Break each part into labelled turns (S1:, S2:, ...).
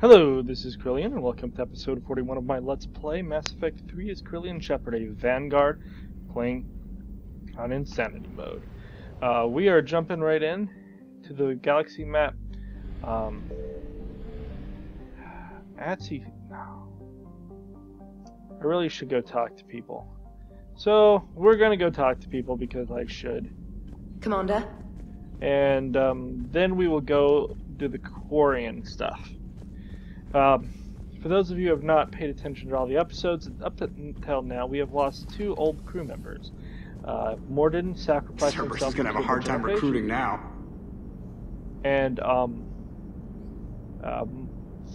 S1: Hello, this is Krillian, and welcome to episode 41 of my Let's Play Mass Effect 3 as Krillian Shepard, a Vanguard, playing on Insanity mode. We are jumping right in to the galaxy map. No. I really should go talk to people. So, we're gonna go talk to people because I should.
S2: Commander?
S1: And then we will go do the Quarian stuff. For those of you who have not paid attention to all the episodes, up until now, we have lost two old crew members. Morden sacrificed himself.
S3: Cerberus is going to have a hard time recruiting now.
S1: And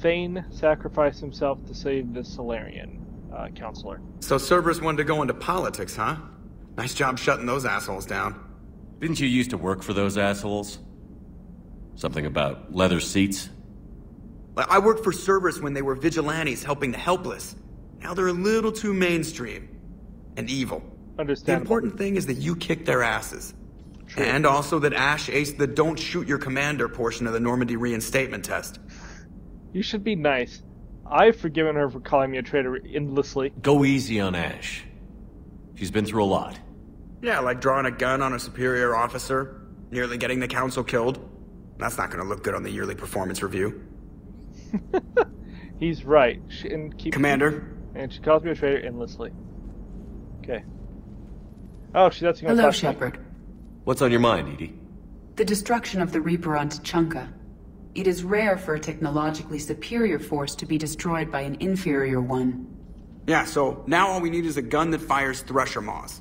S1: Thane sacrificed himself to save the Solarian counselor.
S3: So Cerberus wanted to go into politics, huh? Nice job shutting those assholes down.
S4: Didn't you used to work for those assholes? Something about leather seats?
S3: I worked for Cerberus when they were vigilantes helping the helpless. Now they're a little too mainstream. And evil.
S1: Understandable.
S3: The important thing is that you kick their asses.
S1: True.
S3: And also that Ash aced the don't shoot your commander portion of the Normandy reinstatement test.
S1: You should be nice. I've forgiven her for calling me a traitor endlessly.
S4: Go easy on Ash. She's been through a lot.
S3: Yeah, like drawing a gun on a superior officer, nearly getting the council killed. That's not going to look good on the yearly performance review.
S1: He's right.
S3: Commander?
S1: And she calls me a traitor endlessly. Okay. Oh, that's going to
S5: Hello,
S1: talk to me.
S5: Shepard.
S4: What's on your mind, Edie?
S5: The destruction of the Reaper on Tuchanka. It is rare for a technologically superior force to be destroyed by an inferior one.
S3: Yeah, so now all we need is a gun that fires Thresher Maws.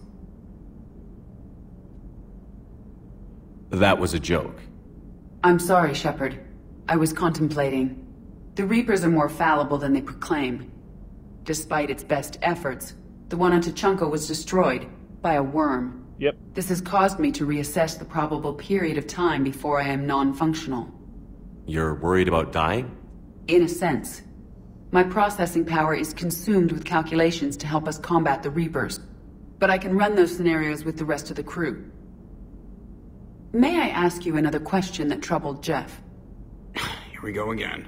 S4: That was a joke.
S5: I'm sorry, Shepard. I was contemplating. The Reapers are more fallible than they proclaim. Despite its best efforts, the one on Tuchanka was destroyed by a worm.
S1: Yep.
S5: This has caused me to reassess the probable period of time before I am non-functional.
S4: You're worried about dying?
S5: In a sense. My processing power is consumed with calculations to help us combat the Reapers. But I can run those scenarios with the rest of the crew. May I ask you another question that troubled Jeff?
S3: Here we go again.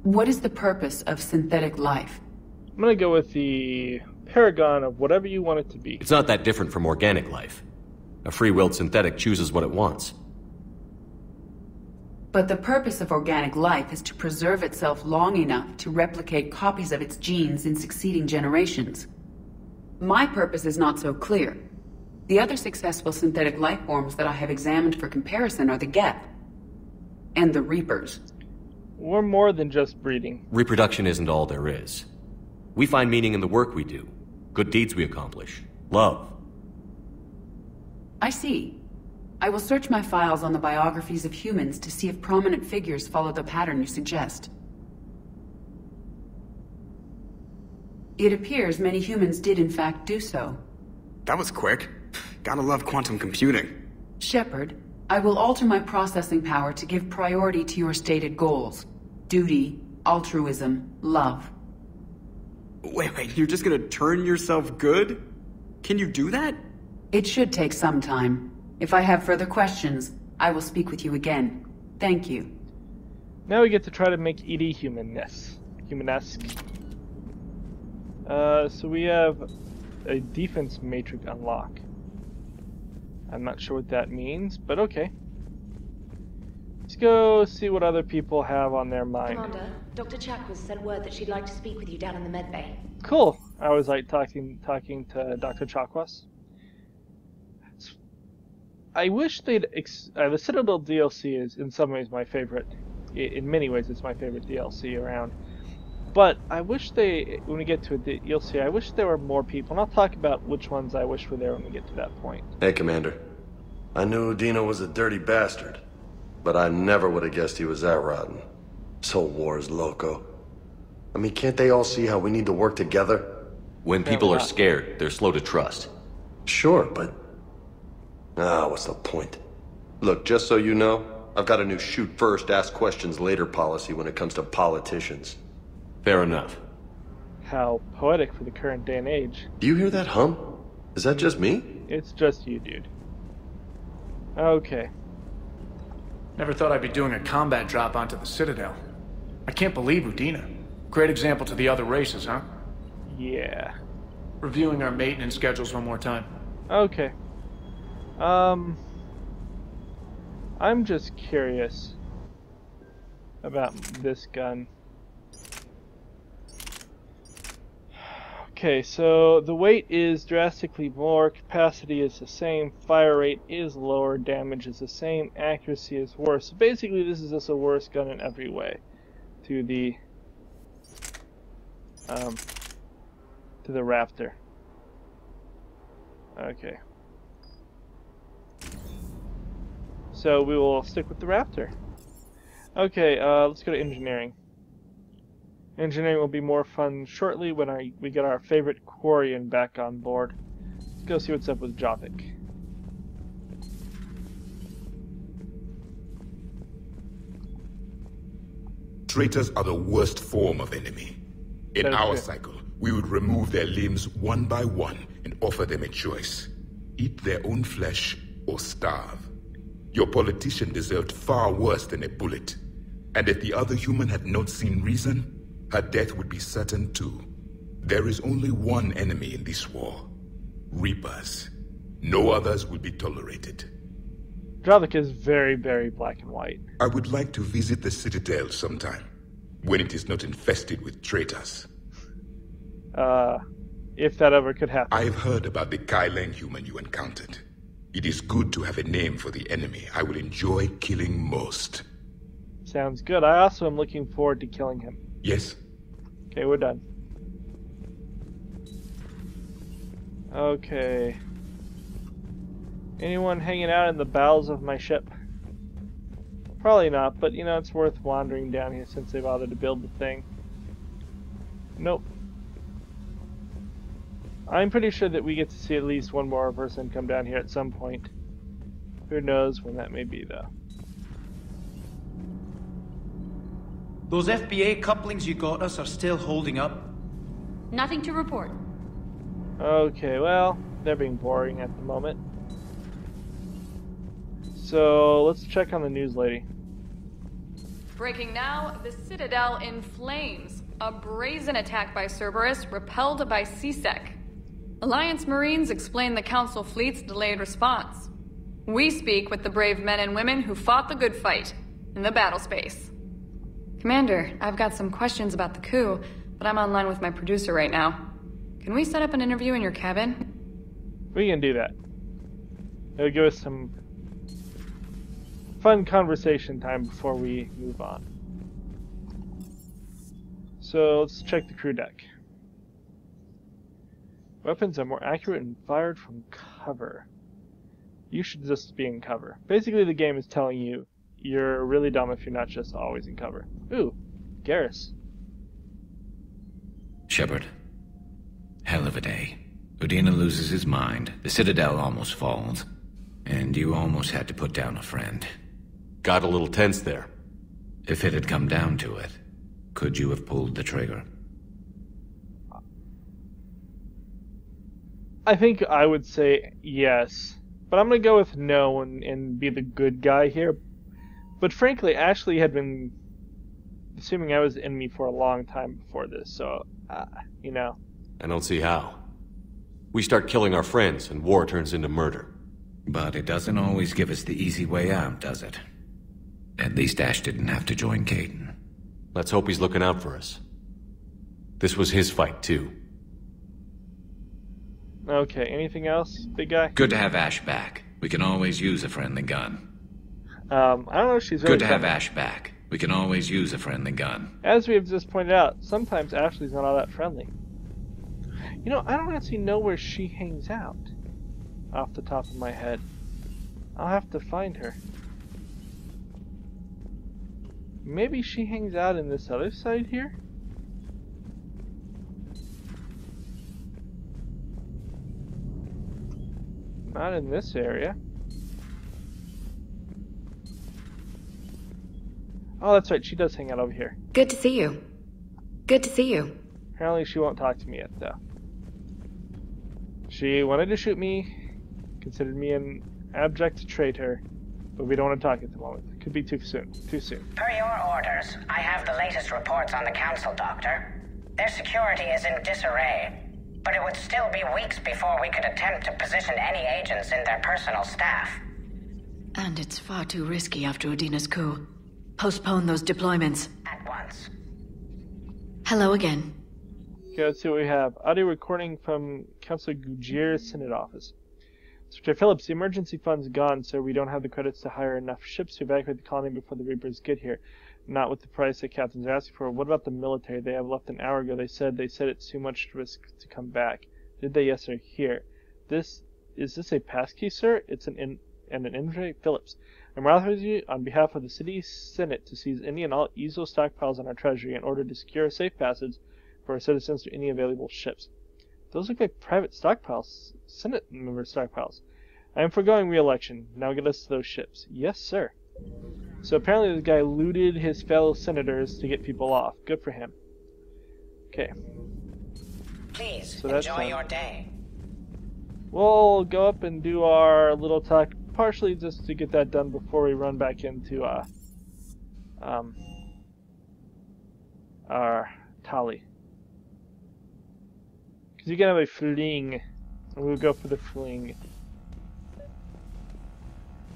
S5: What is the purpose of synthetic life?
S1: I'm going to go with the paragon of whatever you want it to be.
S4: It's not that different from organic life. A free-willed synthetic chooses what it wants.
S5: But the purpose of organic life is to preserve itself long enough to replicate copies of its genes in succeeding generations. My purpose is not so clear. The other successful synthetic life forms that I have examined for comparison are the Geth and the Reapers.
S1: We're more than just breeding.
S4: Reproduction isn't all there is. We find meaning in the work we do, good deeds we accomplish, love.
S5: I see. I will search my files on the biographies of humans to see if prominent figures follow the pattern you suggest. It appears many humans did in fact do so.
S3: That was quick. Gotta love quantum computing.
S5: Shepard, I will alter my processing power to give priority to your stated goals. Duty, altruism, love.
S3: Wait, you're just gonna turn yourself good? Can you do that?
S5: It should take some time. If I have further questions, I will speak with you again. Thank you.
S1: Now we get to try to make Edie humanesque. So we have a defense matrix unlock. I'm not sure what that means, but okay. Let's go see what other people have on their mind.
S2: Commander, Dr. Chakwas sent word that she'd like to speak with you down in the med bay.
S1: Cool. I was like talking to Dr. Chakwas. I wish they'd the Citadel DLC is in some ways my favorite. In many ways, it's my favorite DLC around. But I wish when we get to a DLC, I wish there were more people. And I'll talk about which ones I wish were there when we get to that point.
S6: Hey, Commander. I knew Udino was a dirty bastard, but I never would have guessed he was that rotten. So war's loco. I mean, can't they all see how we need to work together?
S4: When people are scared, they're slow to trust.
S6: Sure, but... what's the point? Look, just so you know, I've got a new shoot first, ask questions later policy when it comes to politicians.
S4: Fair enough.
S1: How poetic for the current day and age.
S6: Do you hear that hum? Is that just me?
S1: It's just you, dude. Okay.
S7: Never thought I'd be doing a combat drop onto the Citadel. I can't believe Udina. Great example to the other races, huh?
S1: Yeah.
S7: Reviewing our maintenance schedules one more time.
S1: Okay. I'm just curious about this gun. Okay, so the weight is drastically more, capacity is the same, fire rate is lower, damage is the same, accuracy is worse. So basically this is just a worse gun in every way to the Raptor. Okay. So we will stick with the Raptor. Okay, let's go to engineering. Engineering will be more fun shortly when we get our favorite Quarian back on board. Let's go see what's up with Javik.
S8: Traitors are the worst form of enemy. In our cycle, we would remove their limbs one by one and offer them a choice. Eat their own flesh or starve. Your politician deserved far worse than a bullet. And if the other human had not seen reason, her death would be certain too. There is only one enemy in this war. Reapers. No others will be tolerated.
S1: Javik is very, very black and white.
S8: I would like to visit the Citadel sometime, when it is not infested with traitors.
S1: If that ever could happen.
S8: I've heard about the Kyleng human you encountered. It is good to have a name for the enemy I will enjoy killing most.
S1: Sounds good. I also am looking forward to killing him.
S8: Yes.
S1: Okay, we're done. Okay. Anyone hanging out in the bowels of my ship? Probably not, but you know, it's worth wandering down here since they bothered to build the thing. Nope. I'm pretty sure that we get to see at least one more person come down here at some point. Who knows when that may be, though.
S9: Those FBA couplings you got us are still holding up?
S10: Nothing to report.
S1: Okay, well, they're being boring at the moment. So, let's check on the news lady.
S11: Breaking now, the Citadel in flames. A brazen attack by Cerberus, repelled by CSEC. Alliance Marines explain the Council fleet's delayed response. We speak with the brave men and women who fought the good fight in the battle space. Commander, I've got some questions about the coup, but I'm online with my producer right now. Can we set up an interview in your cabin?
S1: We can do that. It'll give us some fun conversation time before we move on. So let's check the crew deck. Weapons are more accurate and fired from cover. You should just be in cover. Basically the game is telling you you're really dumb if you're not just always in cover. Ooh, Garrus.
S12: Shepard. Hell of a day. Udina loses his mind, the Citadel almost falls, and you almost had to put down a friend.
S4: Got a little tense there.
S12: If it had come down to it, could you have pulled the trigger?
S1: I think I would say yes, but I'm gonna go with no and be the good guy here. But frankly, Ashley had been assuming I was the enemy for a long time before this, so, you know.
S4: I don't see how. We start killing our friends, and war turns into murder.
S12: But it doesn't always give us the easy way out, does it? At least Ash didn't have to join Caden.
S4: Let's hope he's looking out for us. This was his fight, too.
S1: Okay, anything else, big guy?
S12: Good to have Ash back. We can always use a friendly gun.
S1: I don't know if she's very
S12: Good to have
S1: friendly.
S12: Ash back. We can always use a friendly gun.
S1: As we have just pointed out, sometimes Ashley's not all that friendly. You know, I don't actually know where she hangs out. Off the top of my head. I'll have to find her. Maybe she hangs out in this other side here? Not in this area. Oh, that's right, she does hang out over here.
S2: Good to see you. Good to see you.
S1: Apparently she won't talk to me yet, though. She wanted to shoot me, considered me an abject traitor, but we don't want to talk at the moment. Could be too soon. Too soon.
S13: Per your orders, I have the latest reports on the Council, Doctor. Their security is in disarray, but it would still be weeks before we could attempt to position any agents in their personal staff.
S2: And it's far too risky after Udina's coup. Postpone those deployments.
S13: At once.
S2: Hello again.
S1: Okay, let's see what we have. Audio recording from Councilor Gujir's Senate office. Secretary Phillips, the emergency fund's gone, so we don't have the credits to hire enough ships to evacuate the colony before the Reapers get here. Not with the price that captains are asking for. What about the military? They have left an hour ago. They said it's too much risk to come back. Did they? Yes, sir. Here. Is this a passkey, sir? It's an inventory? Phillips. I'm authorizing you on behalf of the city senate to seize any and all easel stockpiles on our treasury in order to secure a safe passage for our citizens to any available ships. Those look like private stockpiles. Senate member stockpiles. I am foregoing re-election. Now get us to those ships. Yes, sir. So apparently this guy looted his fellow senators to get people off. Good for him. Okay.
S13: Please,
S1: so that's
S13: enjoy your day.
S1: We'll go up and do our little talk, partially just to get that done before we run back into our tally. Because you can have a fling. And we'll go for the fling.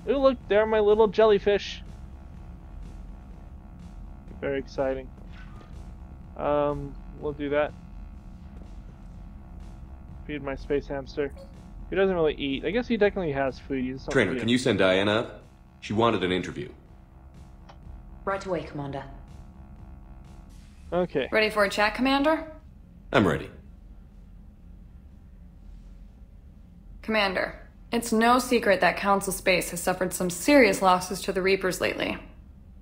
S1: Ooh, look, there are my little jellyfish. Very exciting. We'll do that. Feed my space hamster. He doesn't really eat. I guess he technically has food. He just
S4: Trainer, can you send Diana up? She wanted an interview.
S2: Right away, Commander.
S1: Okay.
S11: Ready for a chat, Commander?
S4: I'm ready.
S11: Commander, it's no secret that Council Space has suffered some serious losses to the Reapers lately.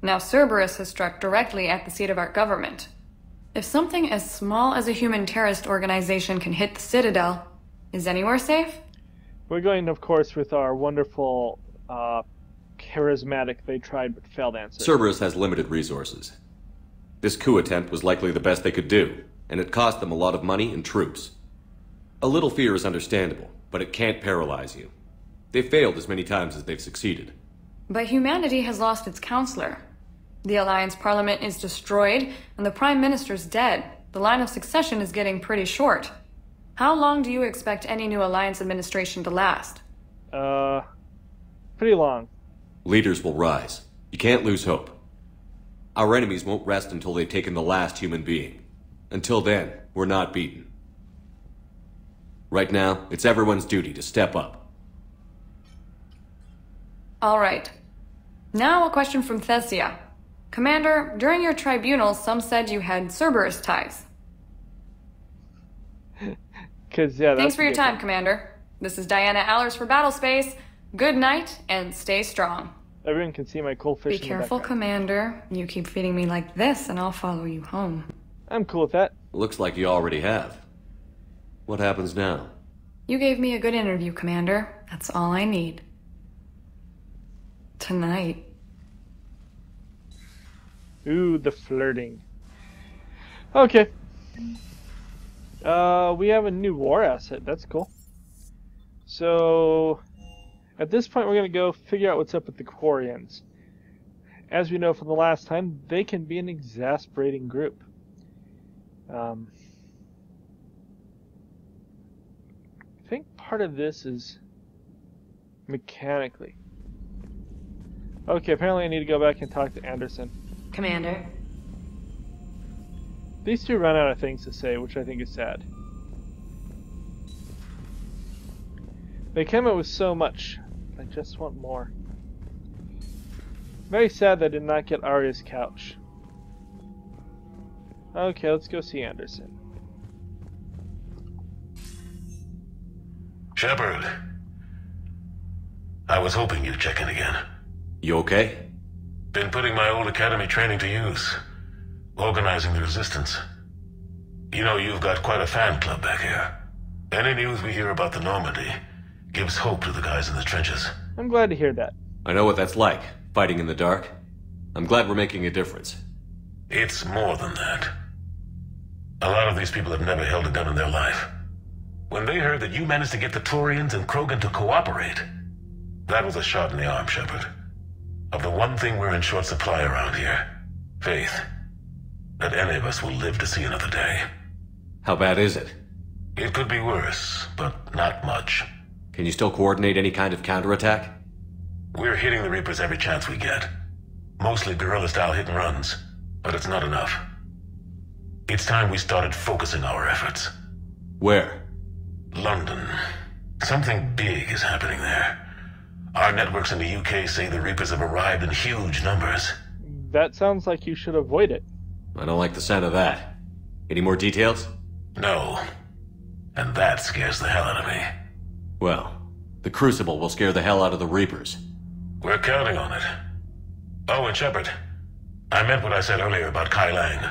S11: Now Cerberus has struck directly at the seat of our government. If something as small as a human terrorist organization can hit the Citadel, is anywhere safe?
S1: We're going, of course, with our wonderful, charismatic, they tried but failed answer.
S4: Cerberus has limited resources. This coup attempt was likely the best they could do, and it cost them a lot of money and troops. A little fear is understandable, but it can't paralyze you. They've failed as many times as they've succeeded.
S11: But humanity has lost its counselor. The Alliance Parliament is destroyed, and the Prime Minister's dead. The line of succession is getting pretty short. How long do you expect any new Alliance administration to last?
S1: Pretty long.
S4: Leaders will rise. You can't lose hope. Our enemies won't rest until they've taken the last human being. Until then, we're not beaten. Right now, it's everyone's duty to step up.
S11: All right. Now a question from Thessia. Commander, during your tribunal, some said you had Cerberus ties. Thanks for your time, Commander. This is Diana Allers for Battlespace. Good night, and stay strong.
S1: Everyone can see my cool fish.
S11: Be careful, Commander. You keep feeding me like this, and I'll follow you home.
S1: I'm cool with that.
S4: Looks like you already have. What happens now?
S11: You gave me a good interview, Commander. That's all I need. Tonight.
S1: Ooh, the flirting. Okay. We have a new war asset. That's cool. So, at this point, we're going to go figure out what's up with the Quarians. As we know from the last time, they can be an exasperating group. I think part of this is mechanically. Okay, apparently I need to go back and talk to Anderson.
S2: Commander?
S1: These two run out of things to say, which I think is sad. They came up with so much. I just want more. Very sad that I did not get Arya's couch. Okay, let's go see Anderson.
S14: Shepard. I was hoping you'd check in again.
S4: You okay?
S14: Been putting my old academy training to use. Organizing the resistance. You know, you've got quite a fan club back here. Any news we hear about the Normandy gives hope to the guys in the trenches.
S1: I'm glad to hear that.
S4: I know what that's like, fighting in the dark. I'm glad we're making a difference.
S14: It's more than that. A lot of these people have never held a gun in their life. When they heard that you managed to get the Turians and Krogan to cooperate, that was a shot in the arm, Shepard. of the one thing we're in short supply around here. Faith. That any of us will live to see another day.
S4: How bad is it?
S14: It could be worse, but not much.
S4: Can you still coordinate any kind of counterattack?
S14: We're hitting the Reapers every chance we get. Mostly guerrilla-style hit-and-runs, but it's not enough. It's time we started focusing our efforts.
S4: Where?
S14: London. Something big is happening there. Our networks in the UK say the Reapers have arrived in huge numbers.
S1: That sounds like you should avoid it.
S4: I don't like the sound of that. Any more details?
S14: No. And that scares the hell out of me.
S4: Well, the Crucible will scare the hell out of the Reapers.
S14: We're counting on it. Oh, and Shepard. I meant what I said earlier about Kai Lang.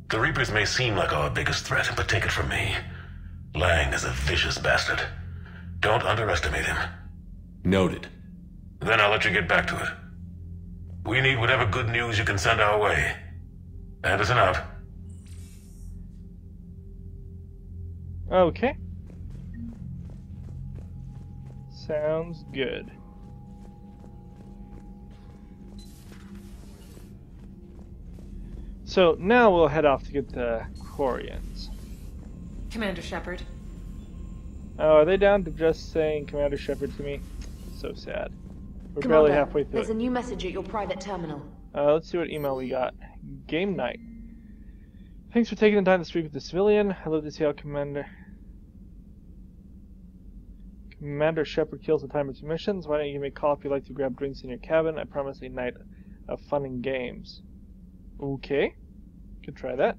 S14: The Reapers may seem like our biggest threat, but take it from me. Lang is a vicious bastard. Don't underestimate him.
S4: Noted.
S14: Then I'll let you get back to it. We need whatever good news you can send our way. Anderson out.
S1: Okay. Sounds good. So now we'll head off to get the Quarians.
S2: Commander Shepard.
S1: Oh, are they down to just saying Commander Shepard to me? So sad. We're
S15: Commander,
S1: barely halfway through
S15: there's a new message at your private terminal.
S1: Let's see what email we got. Game night. Thanks for taking the time to speak with the civilian. I'd love to see how Commander Shepard kills the time of two missions. Why don't you give me a call if you'd like to grab drinks in your cabin? I promise a night of fun and games. Okay. Could try that.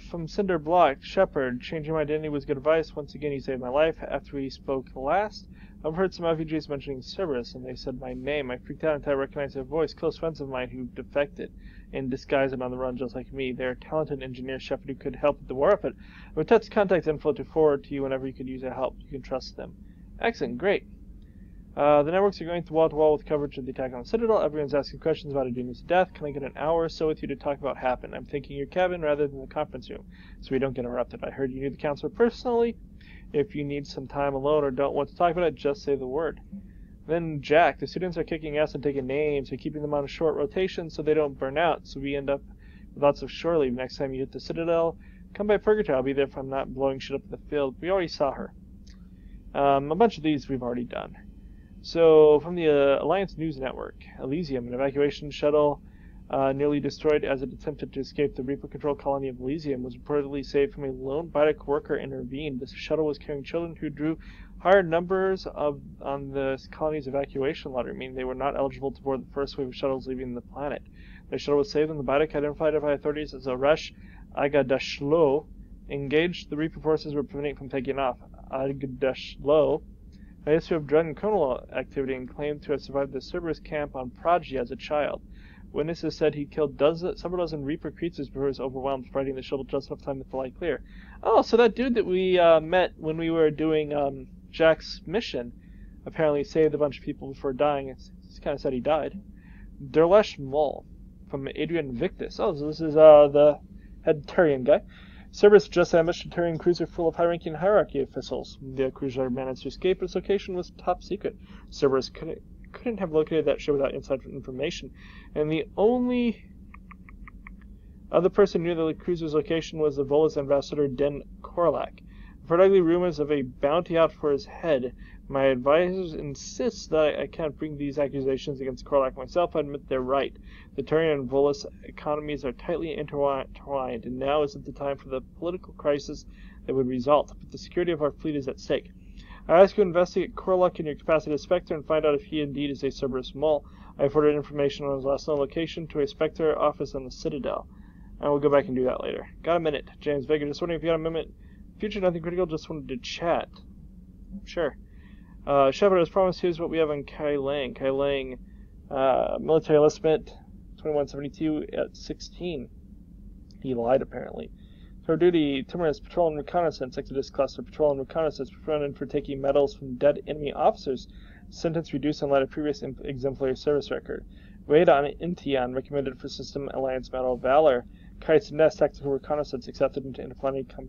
S1: From Cinder Block, Shepard, changing my identity was good advice. Once again, you saved my life. After we spoke last, I've heard some refugees mentioning Cerberus, and they said my name. I freaked out until I recognized their voice. Close friends of mine who defected in disguise and on the run just like me. They're a talented engineer, Shepard, who could help with the war effort. I would touch contact info to forward to you whenever you could use their help. You can trust them. Excellent, great. The networks are going wall-to-wall with coverage of the attack on the Citadel. Everyone's asking questions about Aduna's death. Can I get an hour or so with you to talk about what happened? I'm thinking your cabin rather than the conference room, so we don't get interrupted. I heard you knew the counselor personally. If you need some time alone or don't want to talk about it, just say the word. Then Jack, the students are kicking ass and taking names. We're keeping them on a short rotation so they don't burn out, so we end up with lots of shore leave. Next time you hit the Citadel, come by Purgatory. I'll be there if I'm not blowing shit up in the field. We already saw her. A bunch of these we've already done. So, from the Alliance News Network, Elysium, an evacuation shuttle nearly destroyed as it attempted to escape the Reaper Control colony of Elysium, was reportedly saved from a lone biotech worker intervened. This shuttle was carrying children who drew higher numbers on the colony's evacuation lottery, meaning they were not eligible to board the first wave of shuttles leaving the planet. The shuttle was saved, and the biotech, identified by authorities as Arash Agadashlo, engaged the Reaper forces were preventing it from taking off. Agadashlo, a history of drug and criminal activity, and claimed to have survived the Cerberus camp on Prodigy as a child. Witnesses said he killed several dozen Reaper creatures before he was overwhelmed, fighting the shuttle just enough time to fly clear. Oh, so that dude that we met when we were doing Jack's mission apparently saved a bunch of people before dying. It's kind of sad he died. Derlesh Mol, from Adrian Victus. Oh, so this is the head Turian guy. Cerberus just ambushed a Turian cruiser full of high-ranking hierarchy officials. The cruiser managed to escape, but its location was top secret. Cerberus couldn't have located that ship without inside information, and the only other person knew the cruiser's location was the Volus ambassador Den Korlak. I've heard ugly rumors of a bounty out for his head. My advisors insist that I can't bring these accusations against Korlak myself. I admit they're right. The Turian and Volus economies are tightly intertwined, and now isn't the time for the political crisis that would result. But the security of our fleet is at stake. I ask you to investigate Korlak in your capacity as Spectre and find out if he indeed is a Cerberus Mole. I have forwarded information on his last known location to a Spectre office on the Citadel. I will go back and do that later. Got a minute. James Vega, just wondering if you got a minute. Future, nothing critical, just wanted to chat. Sure. Shepard, as promised, here's what we have on Kai Lang. Kai Lang, military enlistment, 2172 at 16. He lied, apparently. For duty, Timorous Patrol and Reconnaissance, Exodus Cluster Patrol and Reconnaissance, prevented for taking medals from dead enemy officers. Sentence reduced in light of previous exemplary service record. Raid on Intian, recommended for System Alliance Medal of Valor. Kite's Nest, Tactical Reconnaissance, accepted into Interplanetary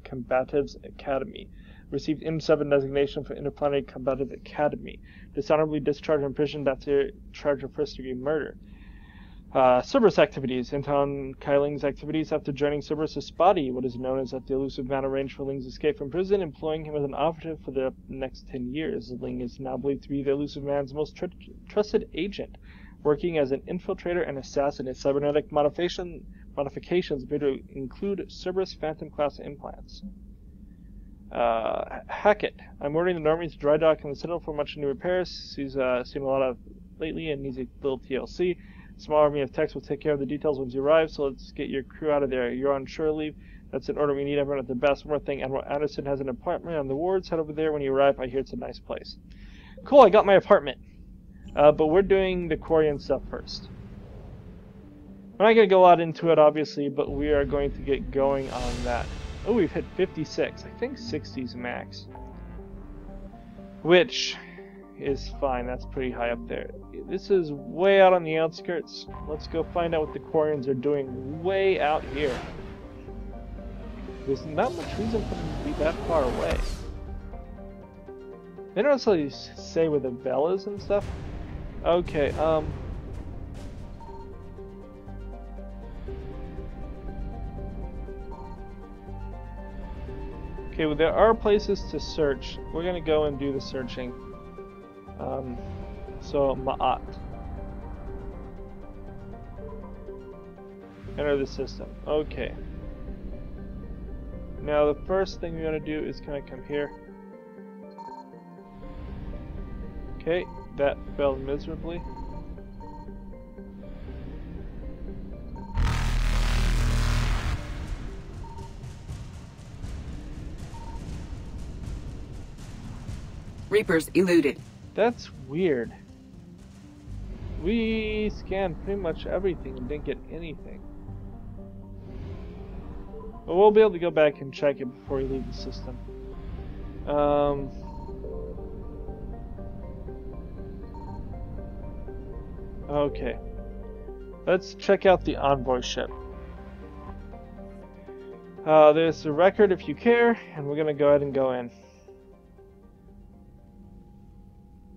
S1: Combatives Academy. received M7 designation for Interplanetary Combative Academy. Dishonorably discharged from prison after charge of first-degree murder. Cerberus activities. Anton Keiling's activities after joining Cerberus is spotty. What is known as that the elusive man arranged for Ling's escape from prison, employing him as an operative for the next 10 years. Ling is now believed to be the elusive man's most trusted agent, working as an infiltrator and assassin. His cybernetic modifications appear to include Cerberus Phantom-class implants. Hackett. I'm ordering the Normies to dry dock in the Citadel for much new repairs. He's seen a lot of lately and needs a little TLC. Small army of techs will take care of the details once you arrive, so let's get your crew out of there. You're on shore leave. That's an order we need. Everyone at the best. One more thing, Admiral Anderson has an apartment on the wards. Head over there when you arrive. I hear it's a nice place. Cool, I got my apartment. But we're doing the Quarian stuff first. We're not going to go a lot into it, obviously, but we are going to get going on that. Oh, we've hit 56. I think 60's max. Which is fine. That's pretty high up there. This is way out on the outskirts. Let's go find out what the Quarians are doing way out here. There's not much reason for them to be that far away. They don't necessarily say where the bell is and stuff. Okay, okay, well, there are places to search. We're gonna go and do the searching. So, Ma'at. Enter the system. Okay. Now, the first thing we're gonna do is kind of come here. Okay, that failed miserably.
S5: Reapers eluded.
S1: That's weird. We scanned pretty much everything and didn't get anything. But we'll be able to go back and check it before we leave the system. Okay. Let's check out the envoy ship. There's a record if you care, and we're gonna go ahead and go in.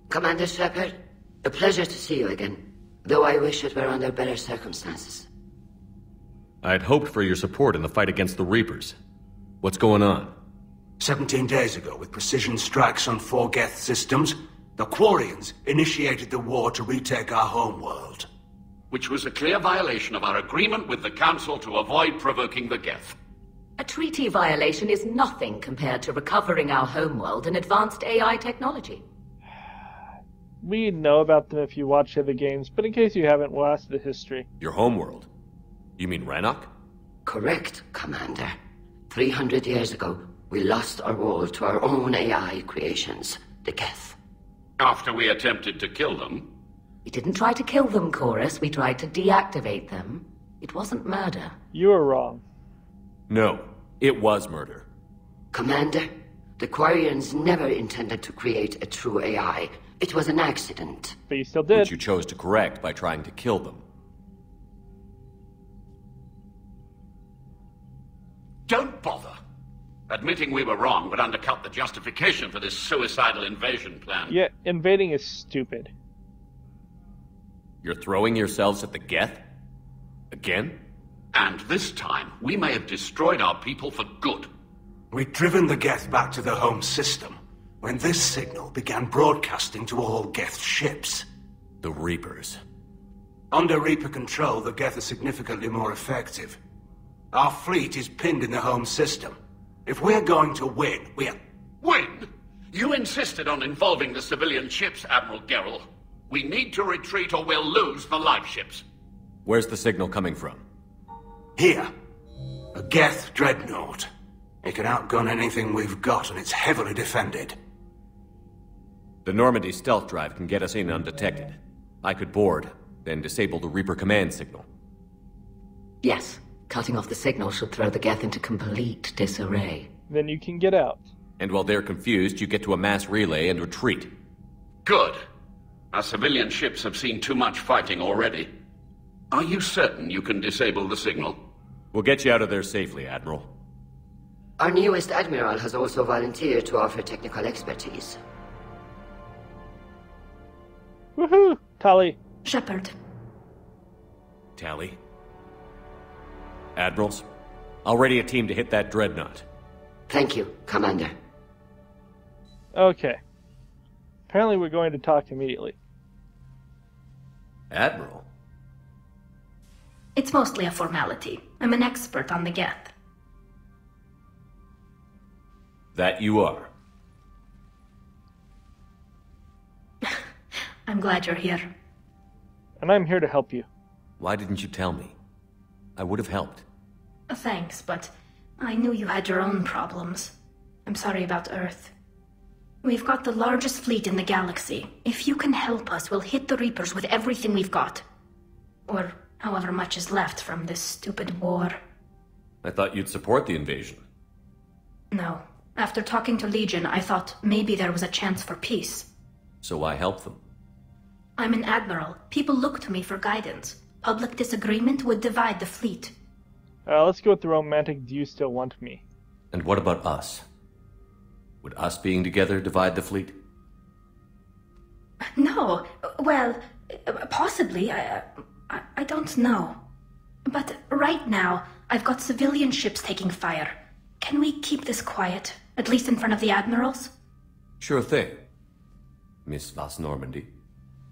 S16: Commander Shepard, a pleasure to see you again, though I wish it were under better circumstances.
S4: I had hoped for your support in the fight against the Reapers. What's going on?
S17: 17 days ago, with precision strikes on 4 Geth systems, the Quarians initiated the war to retake our homeworld.
S18: Which was a clear violation of our agreement with the Council to avoid provoking the Geth.
S2: A treaty violation is nothing compared to recovering our homeworld and advanced AI technology.
S1: We know about them if you watch other games, but in case you haven't, we'll ask the history.
S4: Your homeworld? You mean Rannoch?
S16: Correct, Commander. 300 years ago, we lost our world to our own AI creations, the Geth.
S18: After we attempted to kill them?
S2: We didn't try to kill them, Chorus. We tried to deactivate them. It wasn't murder.
S1: You were wrong.
S4: No, it was murder.
S16: Commander, the Quarians never intended to create a true AI. It was an accident.
S1: But you still did.
S4: Which you chose to correct by trying to kill them.
S18: Don't bother. Admitting we were wrong would undercut the justification for this suicidal invasion plan.
S1: Yeah, invading is stupid.
S4: You're throwing yourselves at the Geth? Again?
S18: And this time, we may have destroyed our people for good.
S17: We'd driven the Geth back to the home system when this signal began broadcasting to all Geth ships.
S4: The Reapers.
S17: Under Reaper control, the Geth are significantly more effective. Our fleet is pinned in the home system. If we're going to win, we're...
S18: Win? You insisted on involving the civilian ships, Admiral Gerrel. We need to retreat or we'll lose the live ships.
S4: Where's the signal coming from?
S17: Here. A Geth dreadnought. It can outgun anything we've got, and it's heavily defended.
S4: The Normandy stealth drive can get us in undetected. I could board, then disable the Reaper command signal.
S2: Yes. Cutting off the signal should throw the Geth into complete disarray.
S1: Then you can get out.
S4: And while they're confused, you get to a mass relay and retreat.
S18: Good. Our civilian ships have seen too much fighting already. Are you certain you can disable the signal?
S4: We'll get you out of there safely, Admiral.
S16: Our newest admiral has also volunteered to offer technical expertise.
S1: Woohoo! Tali.
S2: Shepard.
S4: Tally. Admirals, I'll ready a team to hit that dreadnought.
S16: Thank you, Commander.
S1: Okay. Apparently we're going to talk immediately.
S4: Admiral?
S19: It's mostly a formality. I'm an expert on the Geth.
S4: That you are.
S19: I'm glad you're here.
S1: And I'm here to help you.
S4: Why didn't you tell me? I would have helped.
S19: Thanks, but I knew you had your own problems. I'm sorry about Earth. We've got the largest fleet in the galaxy. If you can help us, we'll hit the Reapers with everything we've got. Or however much is left from this stupid war.
S4: I thought you'd support the invasion.
S19: No. After talking to Legion, I thought maybe there was a chance for peace.
S4: So why help them?
S19: I'm an admiral. People look to me for guidance. Public disagreement would divide the fleet.
S1: Let's go with the romantic "do you still want me?"
S4: And what about us? Would us being together divide the fleet?
S19: No. Well, possibly. I don't know. But right now, I've got civilian ships taking fire. Can we keep this quiet? At least in front of the admirals?
S4: Sure thing, Miss Vas Normandy.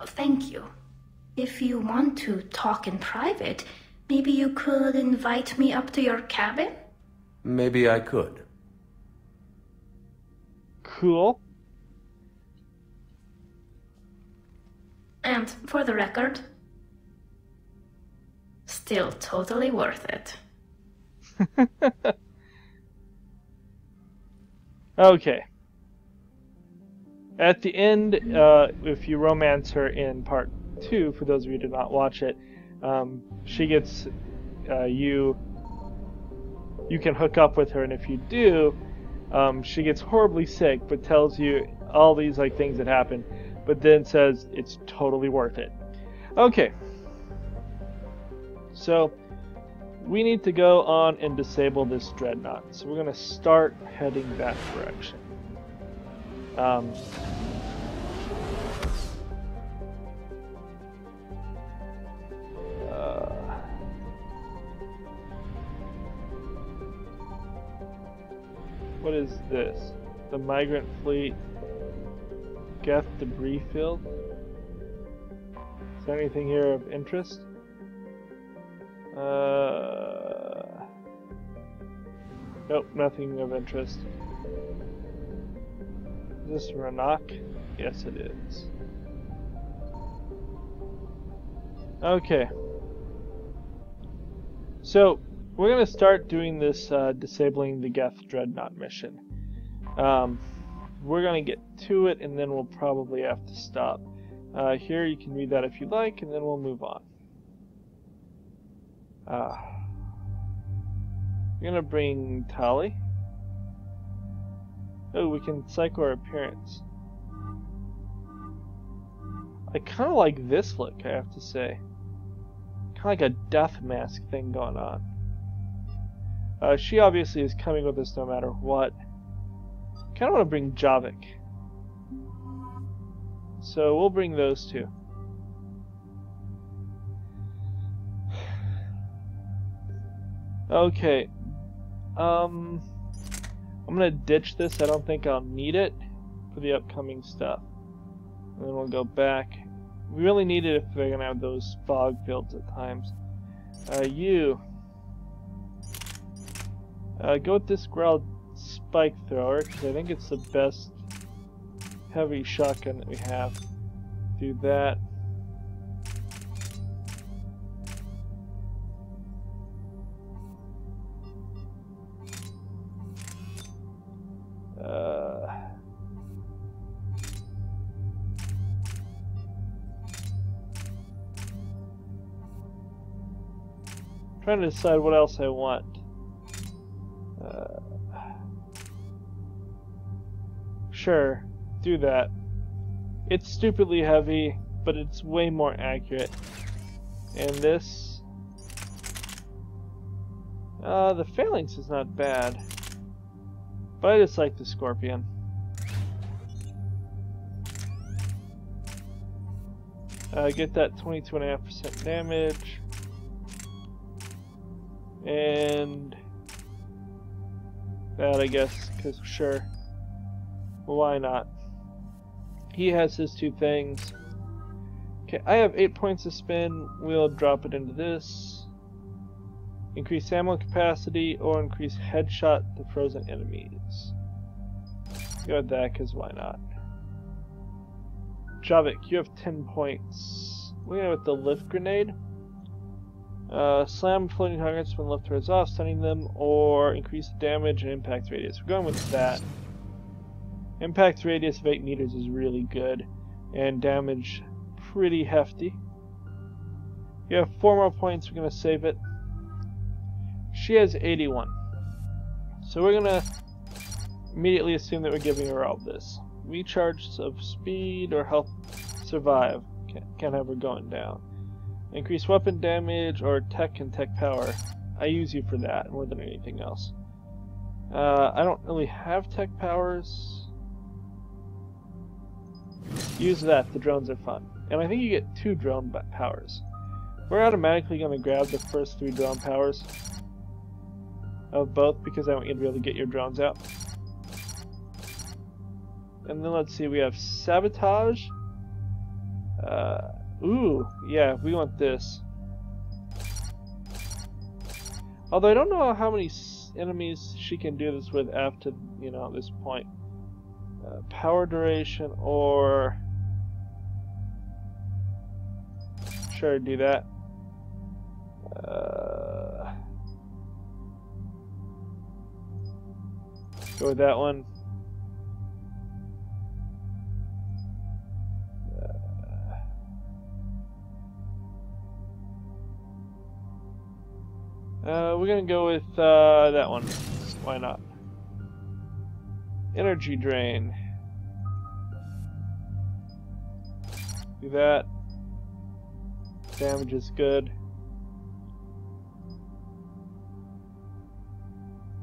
S19: Thank you. If you want to talk in private, maybe you could invite me up to your cabin?
S4: Maybe I could.
S1: Cool.
S19: And for the record, still totally worth it.
S1: Okay. At the end, if you romance her in part 2, for those of you who did not watch it, she gets you can hook up with her, and if you do, she gets horribly sick, but tells you all these like things that happen, but then says it's totally worth it. Okay. So we need to go on and disable this dreadnought. So we're going to start heading that direction. What is this? The migrant fleet Geth debris field? Is there anything here of interest? Nope, nothing of interest. Is this Ranak? Yes, it is. Okay. So, we're going to start doing this disabling the Geth Dreadnought mission. We're going to get to it, and then we'll probably have to stop. Here, you can read that if you like, and then we'll move on. We're going to bring Tali. Oh, we can psycho her appearance. I kind of like this look, I have to say. Kind of like a death mask thing going on. She obviously is coming with us no matter what. Kind of want to bring Javik. So we'll bring those two. Okay. I'm gonna ditch this. I don't think I'll need it for the upcoming stuff. And then we'll go back. We really need it if they're gonna have those fog fields at times. Go with this Growl Spike Thrower, because I think it's the best heavy shotgun that we have. Do that. Trying to decide what else I want. Sure, do that. It's stupidly heavy, but it's way more accurate. And this... the phalanx is not bad. But I just like the Scorpion. Get that 22.5% damage. And that, I guess, because sure. Why not? He has his 2 things. Okay, I have 8 points to spend. We'll drop it into this. Increase ammo capacity or increase headshot to frozen enemies. Go with that, because why not? Javik, you have 10 points. We're going with the lift grenade. Slam floating targets when lift throws off, stunning them, or increase the damage and impact radius. We're going with that. Impact radius of 8 meters is really good, and damage pretty hefty. You have 4 more points, we're going to save it. She has 81. So we're going to immediately assume that we're giving her all this. Recharge of speed or health survive. Can't have her going down. Increase weapon damage or tech and tech power. I use you for that more than anything else. I don't really have tech powers. Use that, the drones are fun. And I think you get 2 drone powers. We're automatically going to grab the first 3 drone powers of both because I want you to be able to get your drones out. And then let's see, we have sabotage. Ooh, yeah, we want this. Although I don't know how many enemies she can do this with after, you know, this point. Power duration or... Sure, do that. Go with that one. We're gonna go with that one. Why not? Energy drain. Do that. Damage is good.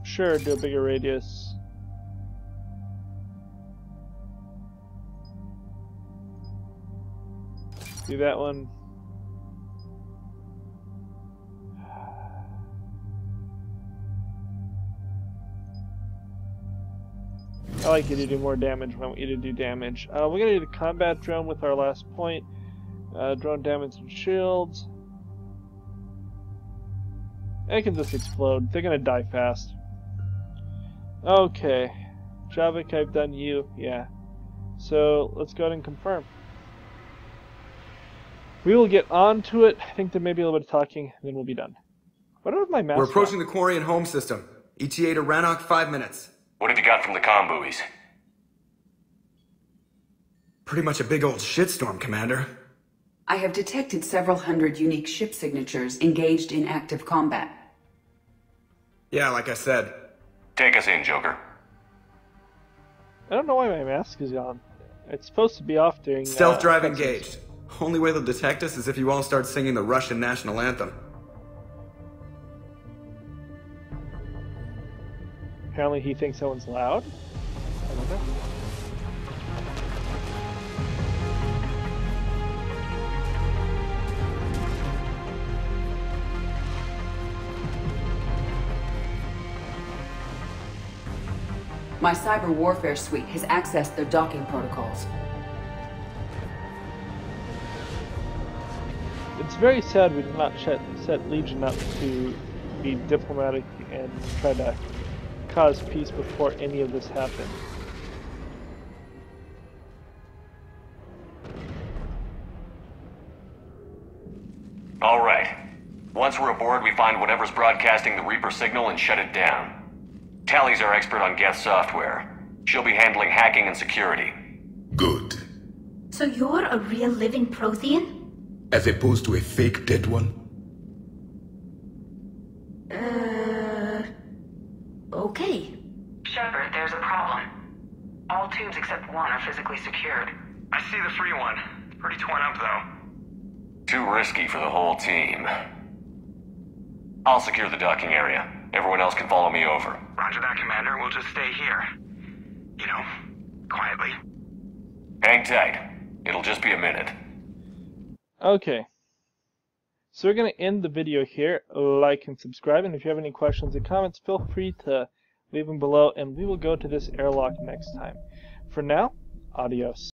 S1: Sure, do a bigger radius. Do that one. I like you to do more damage when I want you to do damage. We're going to do the combat drone with our last point. Drone damage and shields. They can just explode. They're going to die fast. Okay. Javik, I've done you. Yeah. So, let's go ahead and confirm. We will get on to it. I think there may be a little bit of talking, and then we'll be done. What about my mask?
S3: We're approaching the Quarian home system. ETA to Rannoch, 5 minutes.
S4: What have you got from the comm buoys?
S3: Pretty much a big old shitstorm, Commander.
S5: I have detected several hundred unique ship signatures engaged in active combat.
S3: Yeah, like I said.
S4: Take us in, Joker.
S1: I don't know why my mask is on. It's supposed to be off during...
S3: Stealth drive engaged. Only way they'll detect us is if you all start singing the Russian national anthem.
S1: Apparently he thinks that one's loud. I don't know.
S5: My cyber warfare suite has accessed their docking protocols.
S1: It's very sad we did not set Legion up to be diplomatic and try to cause peace before any of this happened.
S4: All right. Once we're aboard, we find whatever's broadcasting the Reaper signal and shut it down. Tally's our expert on Geth software. She'll be handling hacking and security.
S8: Good.
S19: So you're a real living Prothean?
S8: As opposed to a fake dead one?
S19: Okay.
S20: Shepard, there's a problem. All tubes except one are physically secured.
S21: I see the free one. It's pretty torn up, though.
S4: Too risky for the whole team. I'll secure the docking area. Everyone else can follow me over.
S21: Roger. Roger that, Commander. We'll just stay here. You know, quietly.
S4: Hang tight. It'll just be a minute.
S1: Okay. So we're going to end the video here. Like and subscribe, and if you have any questions or comments, feel free to leave them below, and we will go to this airlock next time. For now, adios.